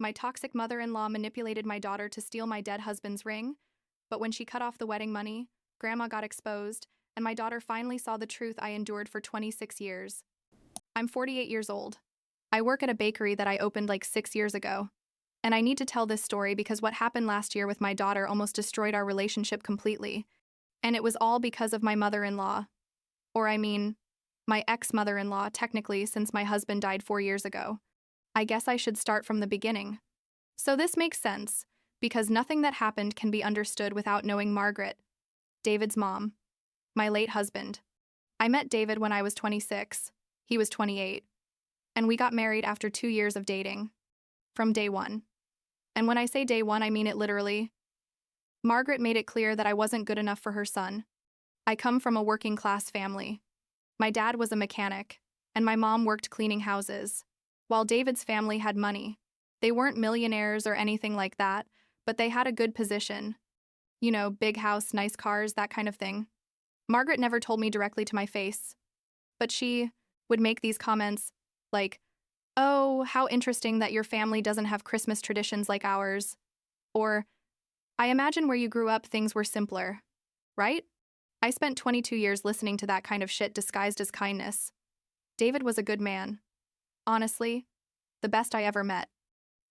My toxic mother-in-law manipulated my daughter to steal my dead husband's ring, but when she cut off the wedding money, Grandma got exposed, and my daughter finally saw the truth I endured for 26 years. I'm 48 years old. I work at a bakery that I opened like 6 years ago. And I need to tell this story because what happened last year with my daughter almost destroyed our relationship completely. And it was all because of my mother-in-law. Or I mean, my ex-mother-in-law, technically, since my husband died 4 years ago. I guess I should start from the beginning. So this makes sense, because nothing that happened can be understood without knowing Margaret, David's mom, my late husband. I met David when I was 26. He was 28. And we got married after 2 years of dating. From day one. And when I say day one, I mean it literally. Margaret made it clear that I wasn't good enough for her son. I come from a working-class family. My dad was a mechanic, and my mom worked cleaning houses. While David's family had money. They weren't millionaires or anything like that, but they had a good position. You know, big house, nice cars, that kind of thing. Margaret never told me directly to my face. But she would make these comments, like, "Oh, how interesting that your family doesn't have Christmas traditions like ours." Or, "I imagine where you grew up things were simpler." Right? I spent 22 years listening to that kind of shit disguised as kindness. David was a good man. Honestly, the best I ever met.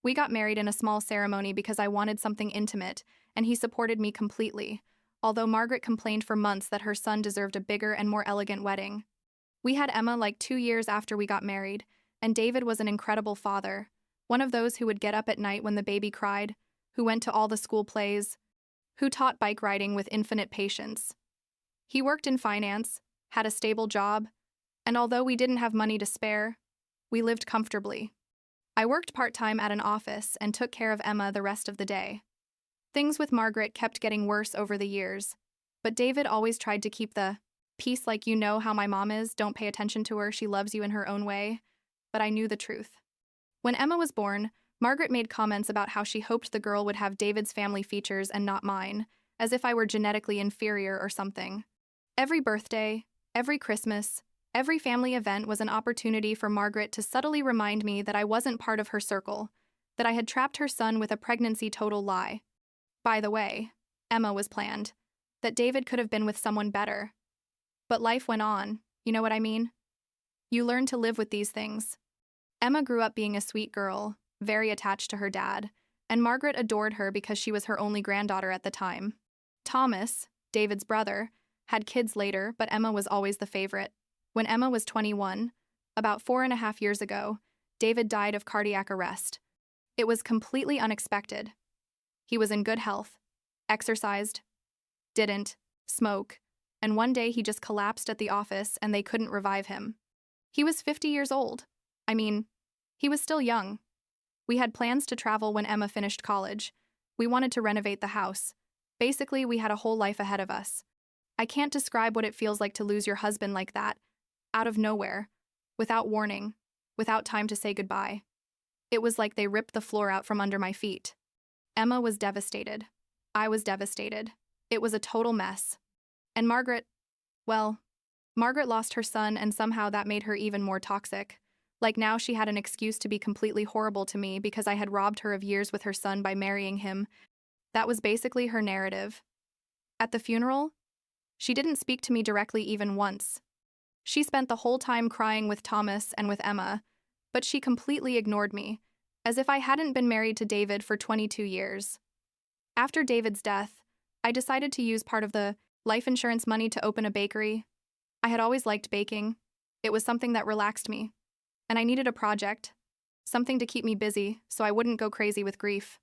We got married in a small ceremony because I wanted something intimate, and he supported me completely, although Margaret complained for months that her son deserved a bigger and more elegant wedding. We had Emma like 2 years after we got married, and David was an incredible father, one of those who would get up at night when the baby cried, who went to all the school plays, who taught bike riding with infinite patience. He worked in finance, had a stable job, and although we didn't have money to spare, we lived comfortably. I worked part-time at an office and took care of Emma the rest of the day. Things with Margaret kept getting worse over the years, but David always tried to keep the peace, like, you know how my mom is, don't pay attention to her, she loves you in her own way. But I knew the truth. When Emma was born, Margaret made comments about how she hoped the girl would have David's family features and not mine, as if I were genetically inferior or something. Every birthday, every Christmas, every family event was an opportunity for Margaret to subtly remind me that I wasn't part of her circle, that I had trapped her son with a pregnancy total lie. By the way, Emma was planned, that David could have been with someone better. But life went on, you know what I mean? You learn to live with these things. Emma grew up being a sweet girl, very attached to her dad, and Margaret adored her because she was her only granddaughter at the time. Thomas, David's brother, had kids later, but Emma was always the favorite. When Emma was 21, about 4.5 years ago, David died of cardiac arrest. It was completely unexpected. He was in good health, exercised, didn't smoke, and one day he just collapsed at the office and they couldn't revive him. He was 50 years old. I mean, he was still young. We had plans to travel when Emma finished college. We wanted to renovate the house. Basically, we had a whole life ahead of us. I can't describe what it feels like to lose your husband like that, out of nowhere, without warning, without time to say goodbye. It was like they ripped the floor out from under my feet. Emma was devastated. I was devastated. It was a total mess. And Margaret, well, Margaret lost her son, and somehow that made her even more toxic. Like now she had an excuse to be completely horrible to me because I had robbed her of years with her son by marrying him. That was basically her narrative. At the funeral, she didn't speak to me directly even once. She spent the whole time crying with Thomas and with Emma, but she completely ignored me, as if I hadn't been married to David for 22 years. After David's death, I decided to use part of the life insurance money to open a bakery. I had always liked baking. It was something that relaxed me. And I needed a project, something to keep me busy so I wouldn't go crazy with grief.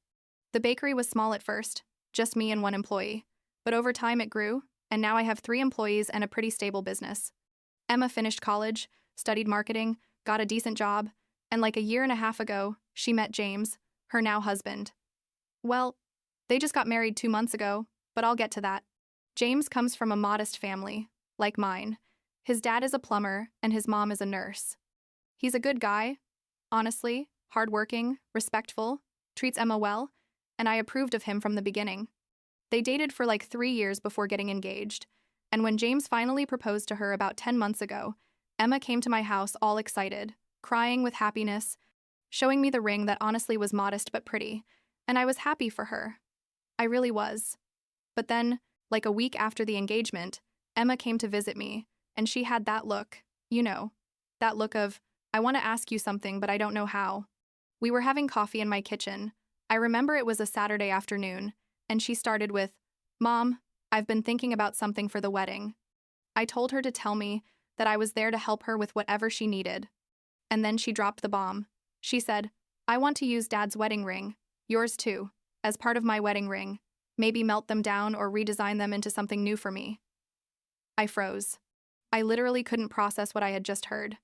The bakery was small at first, just me and one employee. But over time it grew, and now I have 3 employees and a pretty stable business. Emma finished college, studied marketing, got a decent job, and like a year and a half ago, she met James, her now husband. Well, they just got married 2 months ago, but I'll get to that. James comes from a modest family, like mine. His dad is a plumber, and his mom is a nurse. He's a good guy, honestly, hardworking, respectful, treats Emma well, and I approved of him from the beginning. They dated for like 3 years before getting engaged, and when James finally proposed to her about 10 months ago, Emma came to my house all excited, crying with happiness, showing me the ring that honestly was modest but pretty, and I was happy for her. I really was. But then, like a week after the engagement, Emma came to visit me, and she had that look, you know, that look of, I want to ask you something, but I don't know how. We were having coffee in my kitchen. I remember it was a Saturday afternoon, and she started with, Mom, I've been thinking about something for the wedding. I told her to tell me that I was there to help her with whatever she needed. And then she dropped the bomb. She said, I want to use Dad's wedding ring, yours too, as part of my wedding ring. Maybe melt them down or redesign them into something new for me. I froze. I literally couldn't process what I had just heard.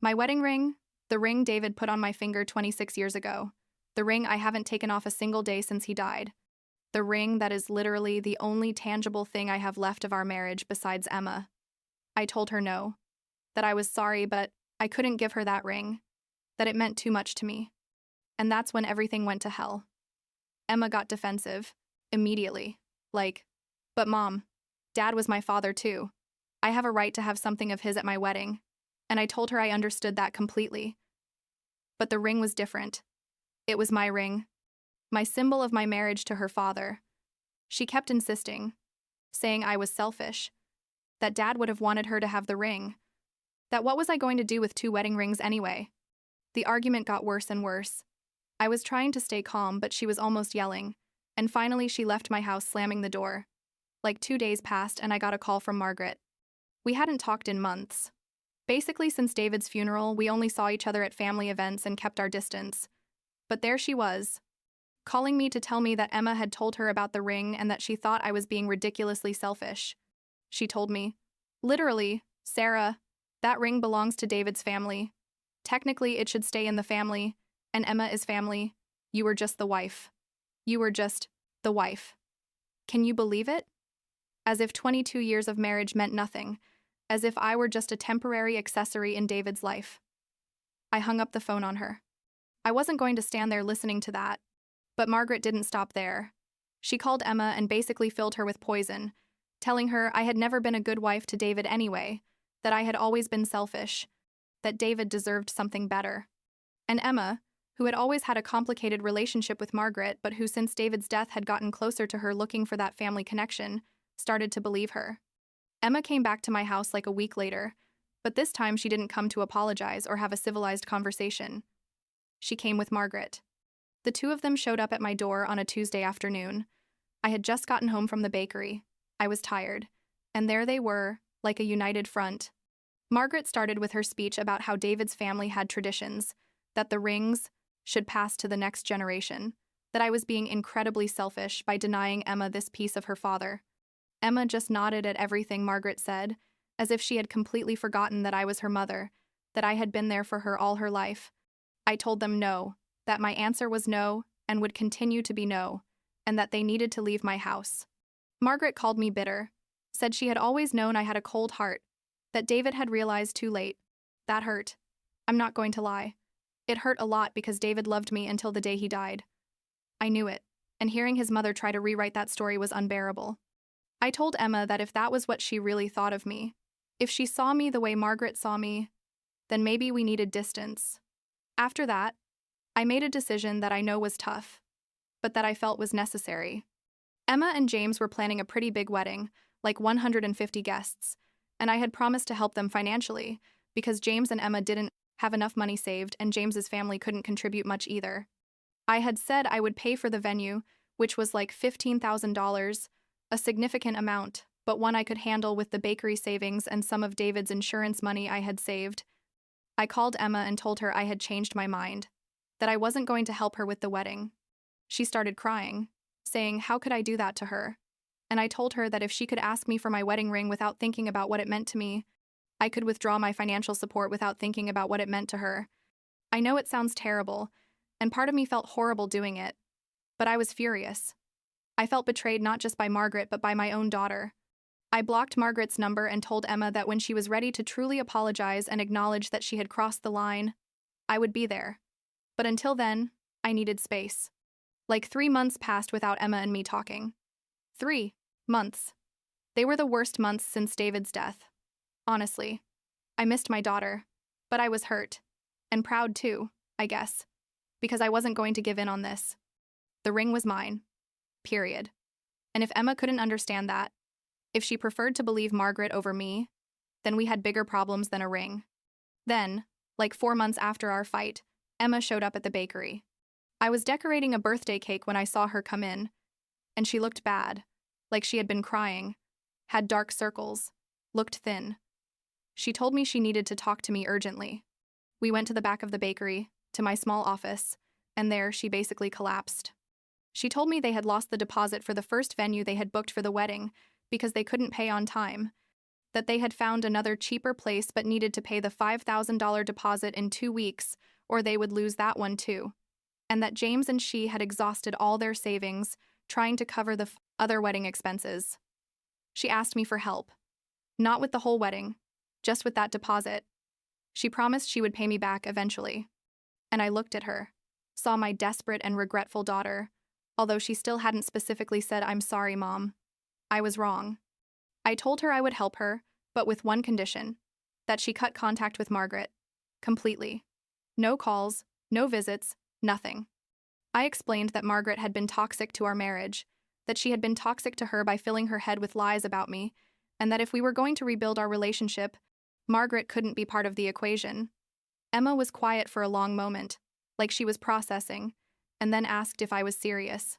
My wedding ring, the ring David put on my finger 26 years ago, the ring I haven't taken off a single day since he died, the ring that is literally the only tangible thing I have left of our marriage besides Emma. I told her no, that I was sorry, but I couldn't give her that ring, that it meant too much to me. And that's when everything went to hell. Emma got defensive, immediately, like, but Mom, Dad was my father too. I have a right to have something of his at my wedding. And I told her I understood that completely. But the ring was different. It was my ring, my symbol of my marriage to her father. She kept insisting, saying I was selfish, that Dad would have wanted her to have the ring, that what was I going to do with 2 wedding rings anyway? The argument got worse and worse. I was trying to stay calm, but she was almost yelling, and finally she left my house slamming the door. Like 2 days passed and I got a call from Margaret. We hadn't talked in months. Basically, since David's funeral, we only saw each other at family events and kept our distance. But there she was, calling me to tell me that Emma had told her about the ring and that she thought I was being ridiculously selfish. She told me, literally, Sarah, that ring belongs to David's family. Technically, it should stay in the family, and Emma is family. You were just the wife. You were just the wife. Can you believe it? As if 22 years of marriage meant nothing. As if I were just a temporary accessory in David's life. I hung up the phone on her. I wasn't going to stand there listening to that. But Margaret didn't stop there. She called Emma and basically filled her with poison, telling her I had never been a good wife to David anyway, that I had always been selfish, that David deserved something better. And Emma, who had always had a complicated relationship with Margaret but who since David's death had gotten closer to her looking for that family connection, started to believe her. Emma came back to my house like a week later, but this time she didn't come to apologize or have a civilized conversation. She came with Margaret. The 2 of them showed up at my door on a Tuesday afternoon. I had just gotten home from the bakery. I was tired. And there they were, like a united front. Margaret started with her speech about how David's family had traditions, that the rings should pass to the next generation, that I was being incredibly selfish by denying Emma this piece of her father. Emma just nodded at everything Margaret said, as if she had completely forgotten that I was her mother, that I had been there for her all her life. I told them no, that my answer was no and would continue to be no, and that they needed to leave my house. Margaret called me bitter, said she had always known I had a cold heart, that David had realized too late. That hurt. I'm not going to lie. It hurt a lot because David loved me until the day he died. I knew it, and hearing his mother try to rewrite that story was unbearable. I told Emma that if that was what she really thought of me, if she saw me the way Margaret saw me, then maybe we needed distance. After that, I made a decision that I know was tough, but that I felt was necessary. Emma and James were planning a pretty big wedding, like 150 guests, and I had promised to help them financially, because James and Emma didn't have enough money saved and James's family couldn't contribute much either. I had said I would pay for the venue, which was like $15,000, a significant amount, but one I could handle with the bakery savings and some of David's insurance money I had saved. I called Emma and told her I had changed my mind, that I wasn't going to help her with the wedding. She started crying, saying how could I do that to her? And I told her that if she could ask me for my wedding ring without thinking about what it meant to me, I could withdraw my financial support without thinking about what it meant to her. I know it sounds terrible, and part of me felt horrible doing it, but I was furious. I felt betrayed not just by Margaret but by my own daughter. I blocked Margaret's number and told Emma that when she was ready to truly apologize and acknowledge that she had crossed the line, I would be there. But until then, I needed space. Like 3 months passed without Emma and me talking. 3 months. They were the worst months since David's death. Honestly, I missed my daughter, but I was hurt. And proud too. I guess, because I wasn't going to give in on this. The ring was mine. Period. And if Emma couldn't understand that, if she preferred to believe Margaret over me, then we had bigger problems than a ring. Then, like 4 months after our fight, Emma showed up at the bakery. I was decorating a birthday cake when I saw her come in, and she looked bad, like she had been crying, had dark circles, looked thin. She told me she needed to talk to me urgently. We went to the back of the bakery, to my small office, and there she basically collapsed. She told me they had lost the deposit for the first venue they had booked for the wedding because they couldn't pay on time, that they had found another cheaper place but needed to pay the $5,000 deposit in 2 weeks or they would lose that one too, and that James and she had exhausted all their savings trying to cover the other wedding expenses. She asked me for help. Not with the whole wedding, just with that deposit. She promised she would pay me back eventually. And I looked at her, saw my desperate and regretful daughter, although she still hadn't specifically said, "I'm sorry, Mom." I was wrong. I told her I would help her, but with one condition, that she cut contact with Margaret. Completely. No calls, no visits, nothing. I explained that Margaret had been toxic to our marriage, that she had been toxic to her by filling her head with lies about me, and that if we were going to rebuild our relationship, Margaret couldn't be part of the equation. Emma was quiet for a long moment, like she was processing, and then asked if I was serious.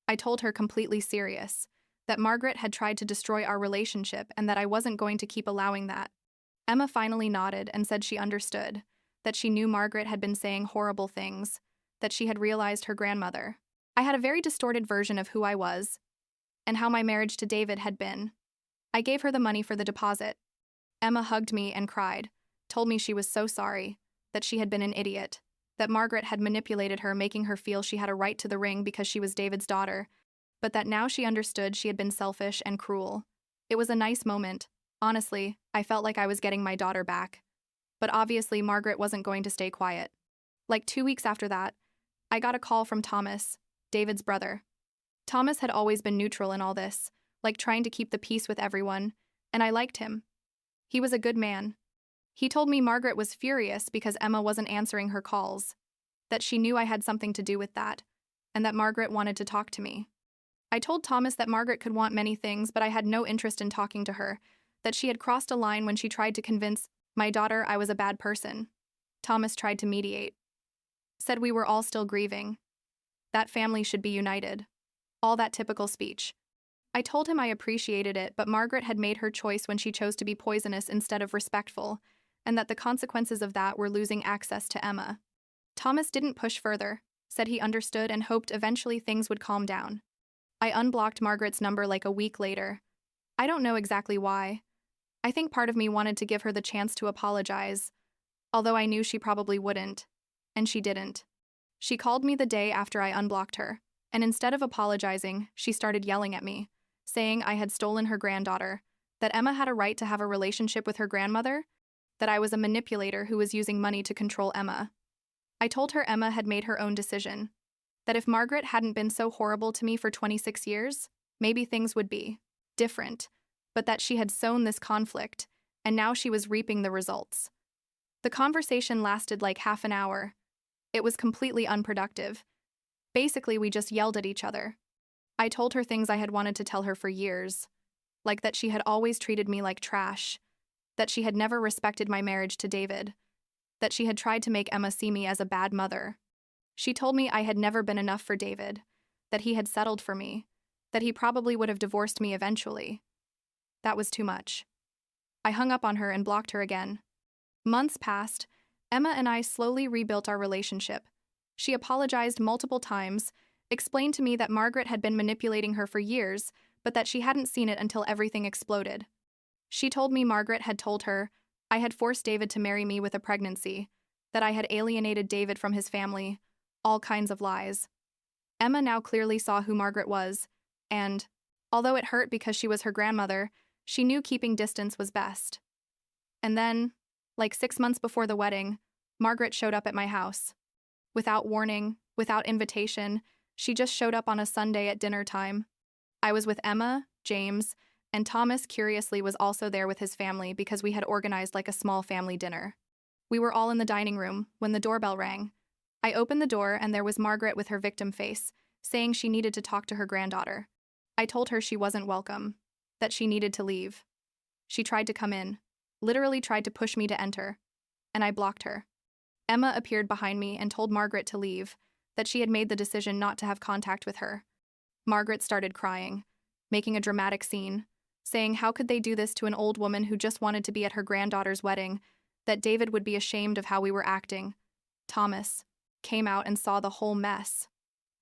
I told her completely serious, that Margaret had tried to destroy our relationship and that I wasn't going to keep allowing that. Emma finally nodded and said she understood, that she knew Margaret had been saying horrible things, that she had realized her grandmother. I had a very distorted version of who I was, and how my marriage to David had been. I gave her the money for the deposit. Emma hugged me and cried, told me she was so sorry, that she had been an idiot, that Margaret had manipulated her, making her feel she had a right to the ring because she was David's daughter, but that now she understood she had been selfish and cruel. It was a nice moment. Honestly, I felt like I was getting my daughter back. But obviously, Margaret wasn't going to stay quiet. Like 2 weeks after that, I got a call from Thomas, David's brother. Thomas had always been neutral in all this, like trying to keep the peace with everyone, and I liked him. He was a good man. He told me Margaret was furious because Emma wasn't answering her calls, that she knew I had something to do with that, and that Margaret wanted to talk to me. I told Thomas that Margaret could want many things, but I had no interest in talking to her, that she had crossed a line when she tried to convince my daughter I was a bad person. Thomas tried to mediate. Said we were all still grieving. That family should be united. All that typical speech. I told him I appreciated it, but Margaret had made her choice when she chose to be poisonous instead of respectful, and that the consequences of that were losing access to Emma. Thomas didn't push further, said he understood and hoped eventually things would calm down. I unblocked Margaret's number like a week later. I don't know exactly why. I think part of me wanted to give her the chance to apologize, although I knew she probably wouldn't, and she didn't. She called me the day after I unblocked her, and instead of apologizing, she started yelling at me, saying I had stolen her granddaughter, that Emma had a right to have a relationship with her grandmother, that I was a manipulator who was using money to control Emma. I told her Emma had made her own decision, that if Margaret hadn't been so horrible to me for 26 years, maybe things would be different, but that she had sown this conflict, and now she was reaping the results. The conversation lasted like half an hour. It was completely unproductive. Basically, we just yelled at each other. I told her things I had wanted to tell her for years, like that she had always treated me like trash, that she had never respected my marriage to David, that she had tried to make Emma see me as a bad mother. She told me I had never been enough for David, that he had settled for me, that he probably would have divorced me eventually. That was too much. I hung up on her and blocked her again. Months passed. Emma and I slowly rebuilt our relationship. She apologized multiple times, explained to me that Margaret had been manipulating her for years, but that she hadn't seen it until everything exploded. She told me Margaret had told her I had forced David to marry me with a pregnancy, that I had alienated David from his family, all kinds of lies. Emma now clearly saw who Margaret was, and, although it hurt because she was her grandmother, she knew keeping distance was best. And then, like 6 months before the wedding, Margaret showed up at my house. Without warning, without invitation, she just showed up on a Sunday at dinner time. I was with Emma, James, and Thomas curiously was also there with his family because we had organized like a small family dinner. We were all in the dining room when the doorbell rang. I opened the door and there was Margaret with her victim face, saying she needed to talk to her granddaughter. I told her she wasn't welcome, that she needed to leave. She tried to come in, literally tried to push me to enter, and I blocked her. Emma appeared behind me and told Margaret to leave, that she had made the decision not to have contact with her. Margaret started crying, making a dramatic scene, saying how could they do this to an old woman who just wanted to be at her granddaughter's wedding, that David would be ashamed of how we were acting. Thomas came out and saw the whole mess.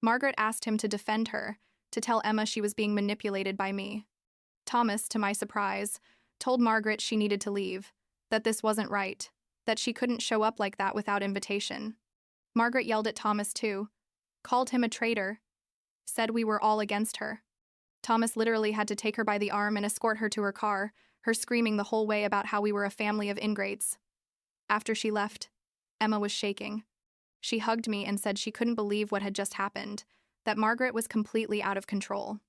Margaret asked him to defend her, to tell Emma she was being manipulated by me. Thomas, to my surprise, told Margaret she needed to leave, that this wasn't right, that she couldn't show up like that without invitation. Margaret yelled at Thomas too, called him a traitor, said we were all against her. Thomas literally had to take her by the arm and escort her to her car, her screaming the whole way about how we were a family of ingrates. After she left, Emma was shaking. She hugged me and said she couldn't believe what had just happened, that Margaret was completely out of control.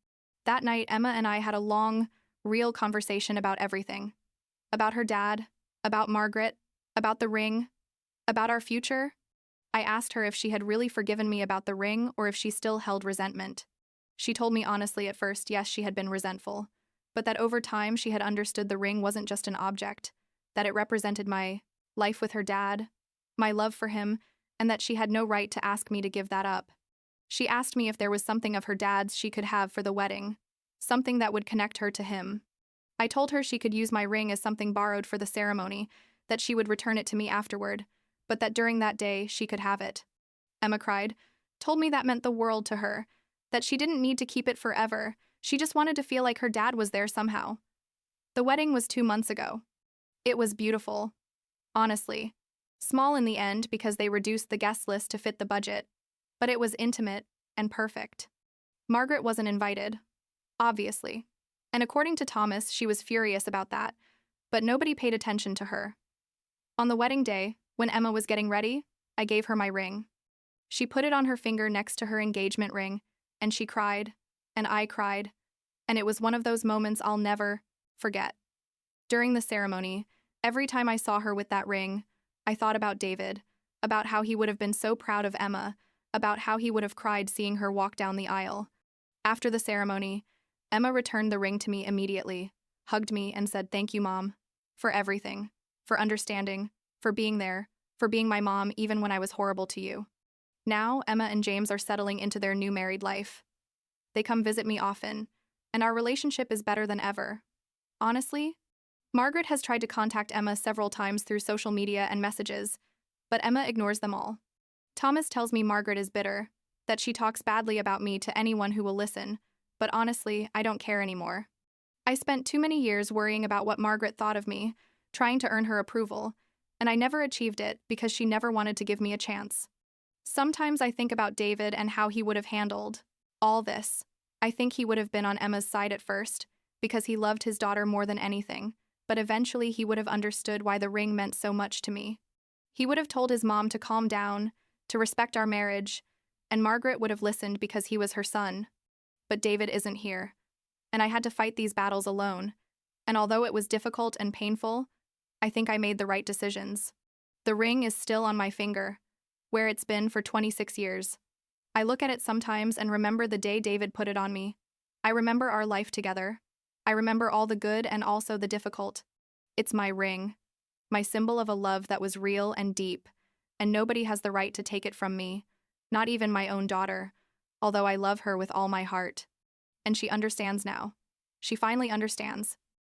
That night, Emma and I had a long, real conversation about everything. About her dad, about Margaret, about the ring, about our future. I asked her if she had really forgiven me about the ring or if she still held resentment. She told me honestly at first, yes, she had been resentful, but that over time she had understood the ring wasn't just an object, that it represented my life with her dad, my love for him, and that she had no right to ask me to give that up. She asked me if there was something of her dad's she could have for the wedding, something that would connect her to him. I told her she could use my ring as something borrowed for the ceremony, that she would return it to me afterward, but that during that day she could have it. Emma cried, told me that meant the world to her, that she didn't need to keep it forever, she just wanted to feel like her dad was there somehow. The wedding was 2 months ago. It was beautiful. Honestly. Small in the end because they reduced the guest list to fit the budget, but it was intimate and perfect. Margaret wasn't invited, obviously, and according to Thomas, she was furious about that, but nobody paid attention to her. On the wedding day, when Emma was getting ready, I gave her my ring. She put it on her finger next to her engagement ring, and she cried, and I cried, and it was one of those moments I'll never forget. During the ceremony, every time I saw her with that ring, I thought about David, about how he would have been so proud of Emma, about how he would have cried seeing her walk down the aisle. After the ceremony, Emma returned the ring to me immediately, hugged me, and said, "Thank you, Mom, for everything, for understanding, for being there, for being my mom even when I was horrible to you." Now, Emma and James are settling into their new married life. They come visit me often, and our relationship is better than ever. Honestly, Margaret has tried to contact Emma several times through social media and messages, but Emma ignores them all. Thomas tells me Margaret is bitter, that she talks badly about me to anyone who will listen, but honestly, I don't care anymore. I spent too many years worrying about what Margaret thought of me, trying to earn her approval, and I never achieved it because she never wanted to give me a chance. Sometimes I think about David and how he would have handled all this. I think he would have been on Emma's side at first, because he loved his daughter more than anything, but eventually he would have understood why the ring meant so much to me. He would have told his mom to calm down, to respect our marriage, and Margaret would have listened because he was her son. But David isn't here, and I had to fight these battles alone, and although it was difficult and painful, I think I made the right decisions. The ring is still on my finger, where it's been for 26 years. I look at it sometimes and remember the day David put it on me. I remember our life together. I remember all the good and also the difficult. It's my ring, my symbol of a love that was real and deep, and nobody has the right to take it from me, not even my own daughter, although I love her with all my heart. And she understands now. She finally understands.